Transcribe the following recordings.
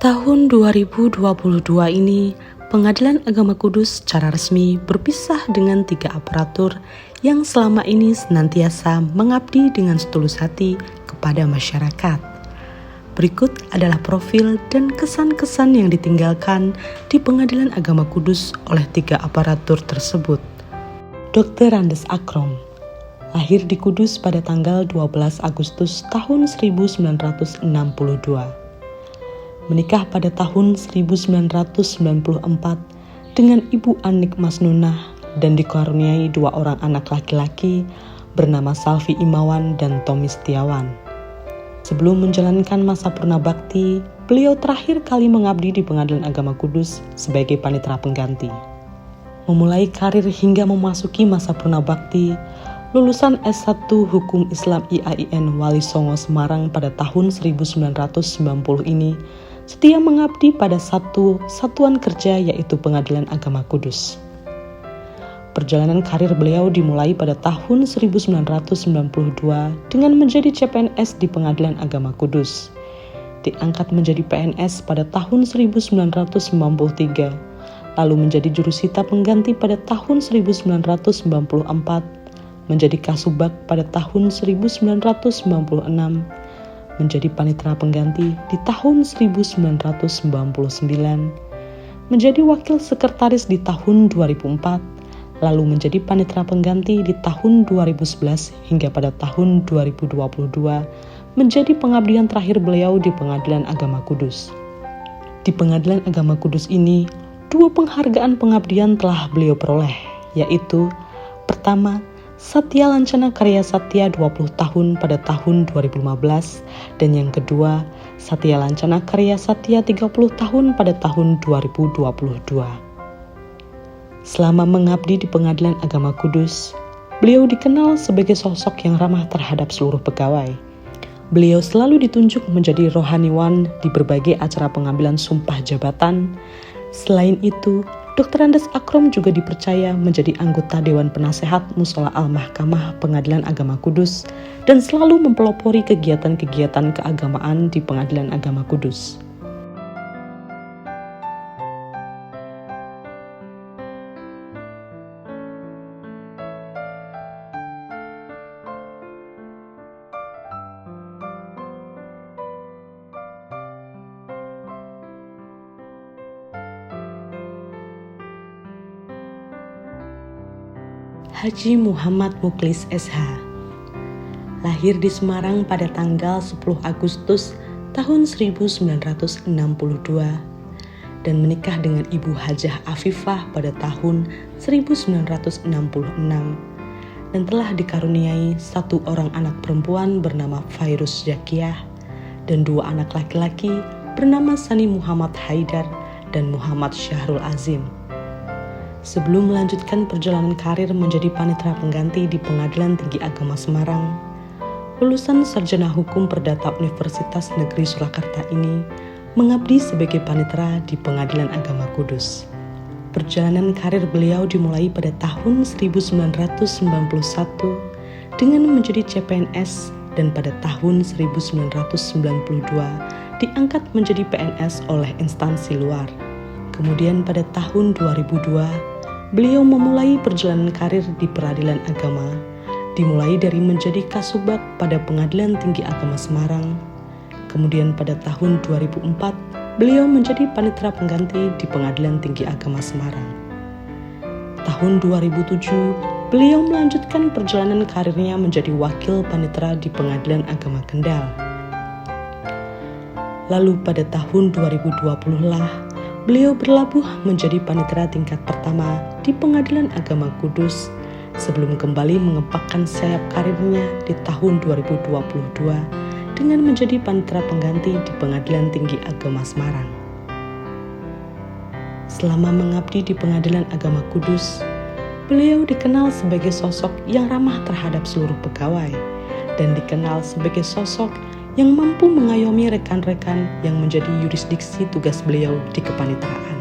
Tahun 2022 ini, Pengadilan Agama Kudus secara resmi berpisah dengan 3 aparatur yang selama ini senantiasa mengabdi dengan setulus hati kepada masyarakat. Berikut adalah profil dan kesan-kesan yang ditinggalkan di Pengadilan Agama Kudus oleh 3 aparatur tersebut. Dr. Andes Akrom lahir di Kudus pada tanggal 12 Agustus tahun 1962. Menikah pada tahun 1994 dengan Ibu Anik Masnunah dan dikaruniai 2 orang anak laki-laki bernama Salvi Imawan dan Tommy Setiawan. Sebelum menjalankan masa purna bakti, beliau terakhir kali mengabdi di Pengadilan Agama Kudus sebagai panitera pengganti. Memulai karir hingga memasuki masa purna bakti, lulusan S1 Hukum Islam IAIN Wali Songo Semarang pada tahun 1990 ini setia mengabdi pada satu satuan kerja yaitu Pengadilan Agama Kudus. Perjalanan karir beliau dimulai pada tahun 1992 dengan menjadi CPNS di Pengadilan Agama Kudus. Diangkat menjadi PNS pada tahun 1993, lalu menjadi jurusita pengganti pada tahun 1994, menjadi kasubag pada tahun 1996, menjadi panitera pengganti di tahun 1999, menjadi wakil sekretaris di tahun 2004, lalu menjadi panitera pengganti di tahun 2011 hingga pada tahun 2022 menjadi pengabdian terakhir beliau di Pengadilan Agama Kudus. Di Pengadilan Agama Kudus ini, 2 penghargaan pengabdian telah beliau peroleh, yaitu pertama, Satya Lancana Karya Satya 20 tahun pada tahun 2015, dan yang kedua, Satya Lancana Karya Satya 30 tahun pada tahun 2022. Selama mengabdi di Pengadilan Agama Kudus, beliau dikenal sebagai sosok yang ramah terhadap seluruh pegawai. Beliau selalu ditunjuk menjadi rohaniwan di berbagai acara pengambilan sumpah jabatan. Selain itu, Dr. Andes Akrom juga dipercaya menjadi anggota Dewan Penasehat Mushola Al-Mahkamah Pengadilan Agama Kudus dan selalu mempelopori kegiatan-kegiatan keagamaan di Pengadilan Agama Kudus. Haji Muhammad Muklis SH lahir di Semarang pada tanggal 10 Agustus tahun 1962 dan menikah dengan Ibu Hajah Afifah pada tahun 1966 dan telah dikaruniai 1 orang anak perempuan bernama Fairuz Zakiyah dan 2 anak laki-laki bernama Sani Muhammad Haidar dan Muhammad Syahrul Azim. Sebelum melanjutkan perjalanan karir menjadi panitera pengganti di Pengadilan Tinggi Agama Semarang, lulusan Sarjana Hukum Perdata Universitas Negeri Surakarta ini mengabdi sebagai panitera di Pengadilan Agama Kudus. Perjalanan karir beliau dimulai pada tahun 1991 dengan menjadi CPNS dan pada tahun 1992 diangkat menjadi PNS oleh instansi luar. Kemudian pada tahun 2002, beliau memulai perjalanan karir di peradilan agama, dimulai dari menjadi kasubag pada Pengadilan Tinggi Agama Semarang. Kemudian pada tahun 2004, beliau menjadi panitera pengganti di Pengadilan Tinggi Agama Semarang. Tahun 2007, beliau melanjutkan perjalanan karirnya menjadi wakil panitera di Pengadilan Agama Kendal. Lalu pada tahun 2020 beliau berlabuh menjadi panitera tingkat pertama di Pengadilan Agama Kudus sebelum kembali mengepakkan sayap karirnya di tahun 2022 dengan menjadi panitera pengganti di Pengadilan Tinggi Agama Semarang. Selama mengabdi di Pengadilan Agama Kudus, beliau dikenal sebagai sosok yang ramah terhadap seluruh pegawai dan dikenal sebagai sosok yang mampu mengayomi rekan-rekan yang menjadi yurisdiksi tugas beliau di kepaniteraan.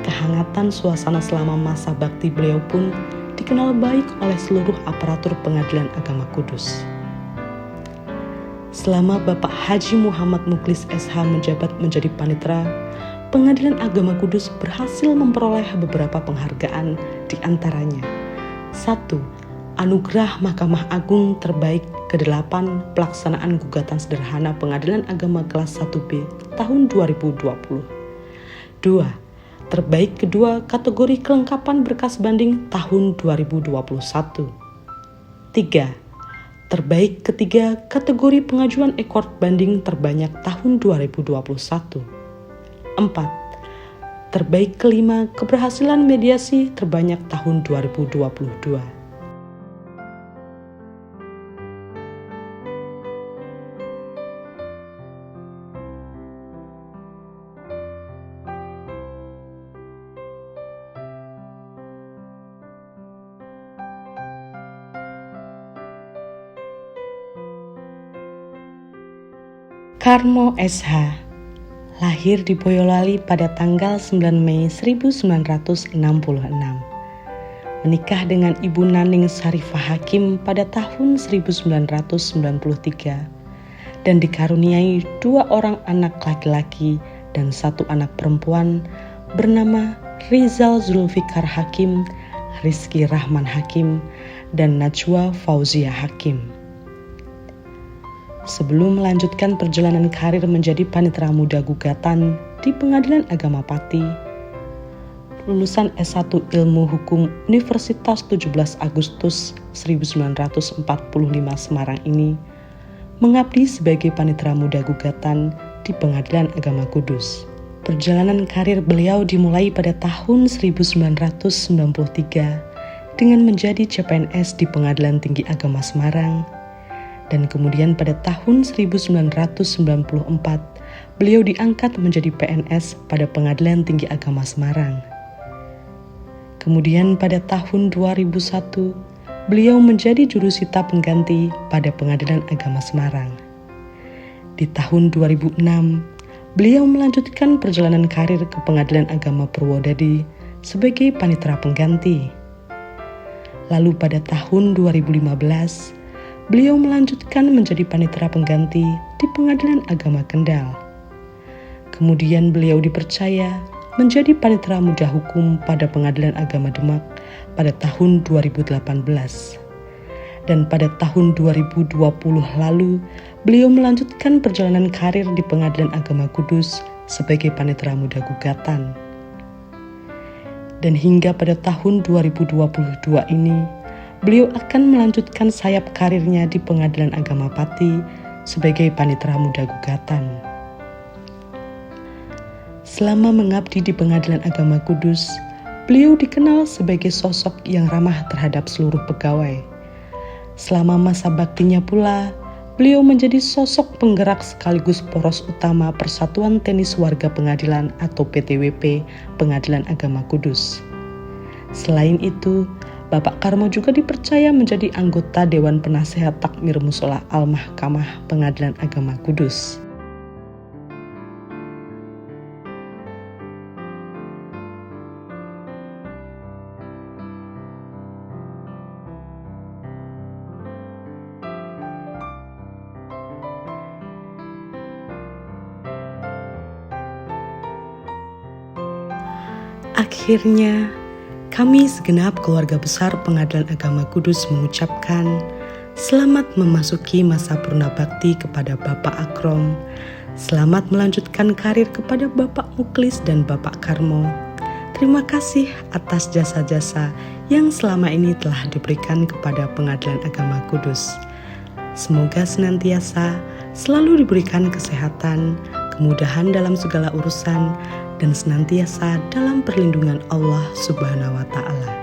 Kehangatan suasana selama masa bakti beliau pun dikenal baik oleh seluruh aparatur Pengadilan Agama Kudus. Selama Bapak Haji Muhammad Muklis SH menjabat menjadi panitera, Pengadilan Agama Kudus berhasil memperoleh beberapa penghargaan, di antaranya 1. Anugerah Mahkamah Agung terbaik ke-8 pelaksanaan gugatan sederhana Pengadilan Agama kelas 1B tahun 2020. 2. Terbaik kedua kategori kelengkapan berkas banding tahun 2021. 3. Terbaik ketiga kategori pengajuan ekor banding terbanyak tahun 2021. 4. Terbaik kelima keberhasilan mediasi terbanyak tahun 2022. Karmo SH lahir di Boyolali pada tanggal 9 Mei 1966. Menikah dengan Ibu Naning Sarifah Hakim pada tahun 1993 dan dikaruniai 2 orang anak laki-laki dan 1 anak perempuan bernama Rizal Zulfikar Hakim, Rizky Rahman Hakim, dan Najwa Fauzia Hakim. Sebelum melanjutkan perjalanan karir menjadi panitera muda gugatan di Pengadilan Agama Pati, lulusan S1 Ilmu Hukum Universitas 17 Agustus 1945 Semarang ini mengabdi sebagai panitera muda gugatan di Pengadilan Agama Kudus. Perjalanan karir beliau dimulai pada tahun 1993 dengan menjadi CPNS di Pengadilan Tinggi Agama Semarang. Dan kemudian pada tahun 1994, beliau diangkat menjadi PNS pada Pengadilan Tinggi Agama Semarang. Kemudian pada tahun 2001, beliau menjadi jurusita pengganti pada Pengadilan Agama Semarang. Di tahun 2006, beliau melanjutkan perjalanan karir ke Pengadilan Agama Purwodadi sebagai panitera pengganti. Lalu pada tahun 2015, beliau melanjutkan menjadi panitera pengganti di Pengadilan Agama Kendal. Kemudian beliau dipercaya menjadi panitera muda hukum pada Pengadilan Agama Demak pada tahun 2018. Dan pada tahun 2020 lalu, beliau melanjutkan perjalanan karir di Pengadilan Agama Kudus sebagai panitera muda gugatan. Dan hingga pada tahun 2022 ini, beliau akan melanjutkan sayap karirnya di Pengadilan Agama Pati sebagai panitera muda gugatan. Selama mengabdi di Pengadilan Agama Kudus, beliau dikenal sebagai sosok yang ramah terhadap seluruh pegawai. Selama masa baktinya pula, beliau menjadi sosok penggerak sekaligus poros utama Persatuan Tenis Warga Pengadilan atau PTWP Pengadilan Agama Kudus. Selain itu, Bapak Karmo juga dipercaya menjadi anggota Dewan Penasehat Takmir Mushola Al-Mahkamah Pengadilan Agama Kudus. Akhirnya, kami segenap keluarga besar Pengadilan Agama Kudus mengucapkan selamat memasuki masa purna bakti kepada Bapak Akrom. Selamat melanjutkan karir kepada Bapak Muklis dan Bapak Karmo. Terima kasih atas jasa-jasa yang selama ini telah diberikan kepada Pengadilan Agama Kudus. Semoga senantiasa selalu diberikan kesehatan, kemudahan dalam segala urusan, dan senantiasa dalam perlindungan Allah Subhanahu wa Ta'ala.